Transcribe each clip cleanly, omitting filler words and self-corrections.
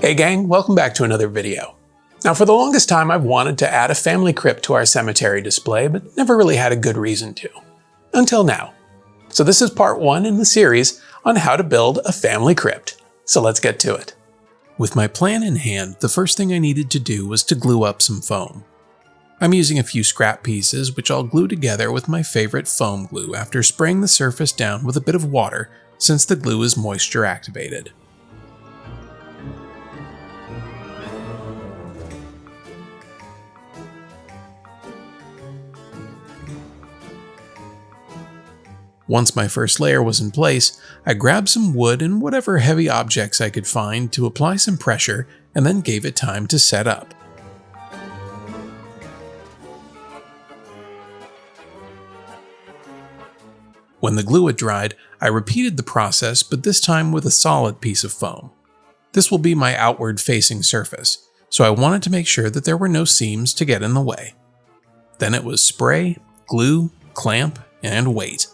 Hey gang, welcome back to another video. Now for the longest time I've wanted to add a family crypt to our cemetery display, but never really had a good reason to. Until now. So this is part 1 in the series on how to build a family crypt. So let's get to it. With my plan in hand, the first thing I needed to do was to glue up some foam. I'm using a few scrap pieces which I'll glue together with my favorite foam glue after spraying the surface down with a bit of water since the glue is moisture activated. Once my first layer was in place, I grabbed some wood and whatever heavy objects I could find to apply some pressure and then gave it time to set up. When the glue had dried, I repeated the process, but this time with a solid piece of foam. This will be my outward facing surface, so I wanted to make sure that there were no seams to get in the way. Then it was spray, glue, clamp, and wait.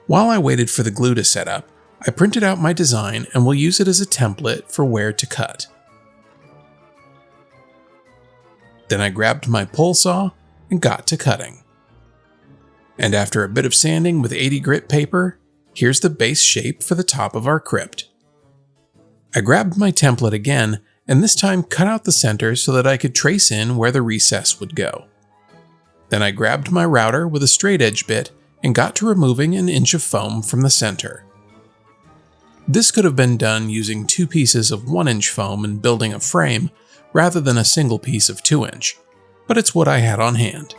While I waited for the glue to set up, I printed out my design and will use it as a template for where to cut. Then I grabbed my pole saw and got to cutting. And after a bit of sanding with 80 grit paper, here's the base shape for the top of our crypt. I grabbed my template again and this time cut out the center so that I could trace in where the recess would go. Then I grabbed my router with a straight edge bit and got to removing an inch of foam from the center. This could have been done using 2 pieces of 1-inch foam and building a frame, rather than a single piece of 2-inch, but it's what I had on hand.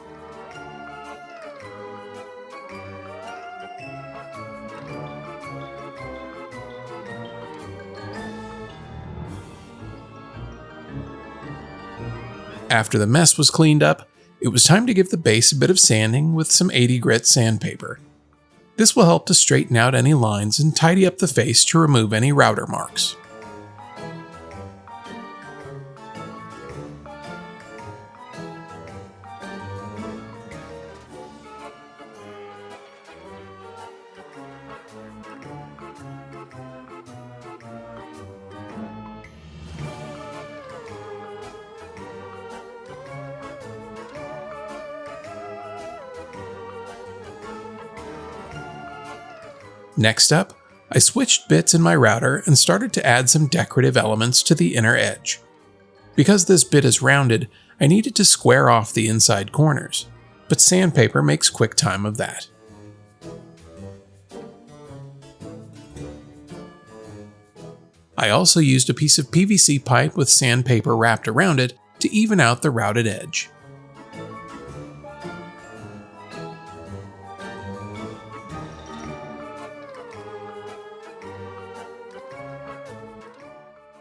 After the mess was cleaned up, it was time to give the base a bit of sanding with some 80 grit sandpaper. This will help to straighten out any lines and tidy up the face to remove any router marks. Next up, I switched bits in my router and started to add some decorative elements to the inner edge. Because this bit is rounded, I needed to square off the inside corners, but sandpaper makes quick time of that. I also used a piece of PVC pipe with sandpaper wrapped around it to even out the routed edge.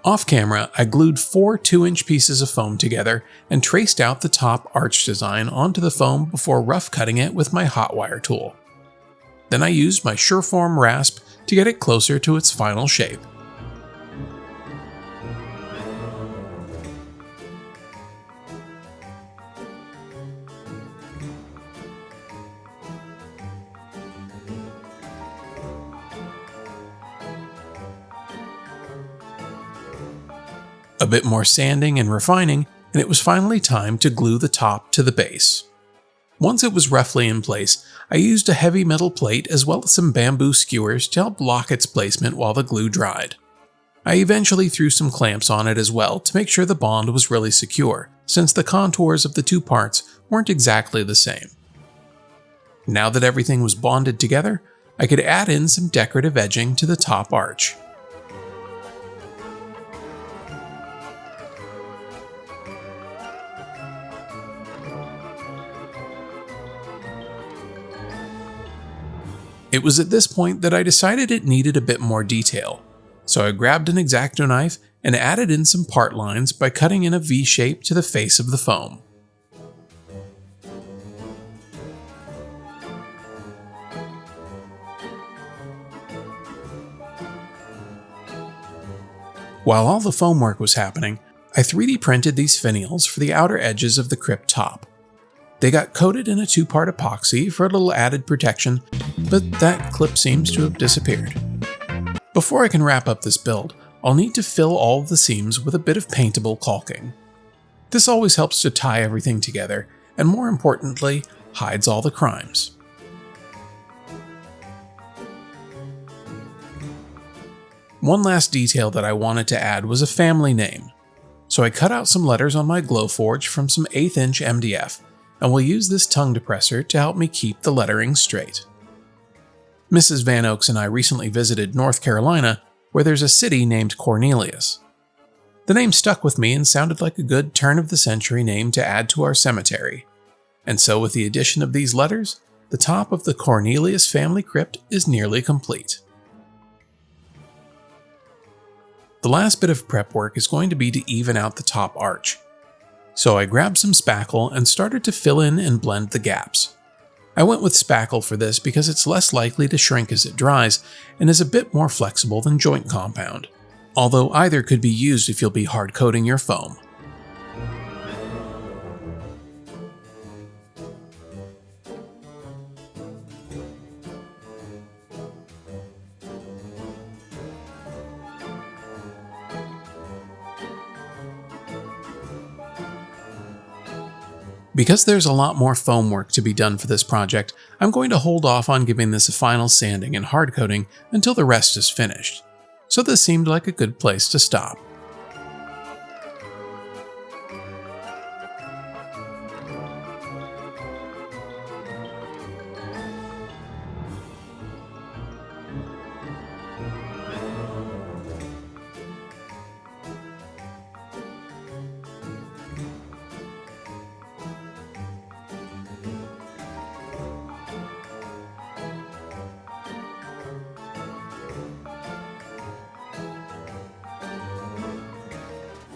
Off camera, I glued 4 2-inch pieces of foam together and traced out the top arch design onto the foam before rough cutting it with my hot wire tool. Then I used my Surform rasp to get it closer to its final shape. A bit more sanding and refining, and it was finally time to glue the top to the base. Once it was roughly in place, I used a heavy metal plate as well as some bamboo skewers to help lock its placement while the glue dried. I eventually threw some clamps on it as well to make sure the bond was really secure, since the contours of the 2 parts weren't exactly the same. Now that everything was bonded together, I could add in some decorative edging to the top arch. It was at this point that I decided it needed a bit more detail, so I grabbed an X-Acto knife and added in some part lines by cutting in a V shape to the face of the foam. While all the foam work was happening, I 3D printed these finials for the outer edges of the crypt top. They got coated in a 2-part epoxy for a little added protection, but that clip seems to have disappeared. Before I can wrap up this build, I'll need to fill all of the seams with a bit of paintable caulking. This always helps to tie everything together, and more importantly, hides all the crimes. One last detail that I wanted to add was a family name. So I cut out some letters on my Glowforge from some 1/8 inch MDF, and will use this tongue depressor to help me keep the lettering straight. Mrs. Van Oaks and I recently visited North Carolina, where there's a city named Cornelius. The name stuck with me and sounded like a good turn-of-the-century name to add to our cemetery. And so with the addition of these letters, the top of the Cornelius family crypt is nearly complete. The last bit of prep work is going to be to even out the top arch. So I grabbed some spackle and started to fill in and blend the gaps. I went with spackle for this because it's less likely to shrink as it dries and is a bit more flexible than joint compound, although either could be used if you'll be hard coating your foam. Because there's a lot more foam work to be done for this project, I'm going to hold off on giving this a final sanding and hard coating until the rest is finished. So this seemed like a good place to stop.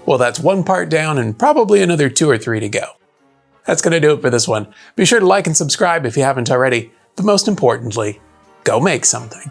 Well, that's one part down and probably another 2 or 3 to go. That's going to do it for this one. Be sure to like and subscribe if you haven't already, but most importantly, go make something.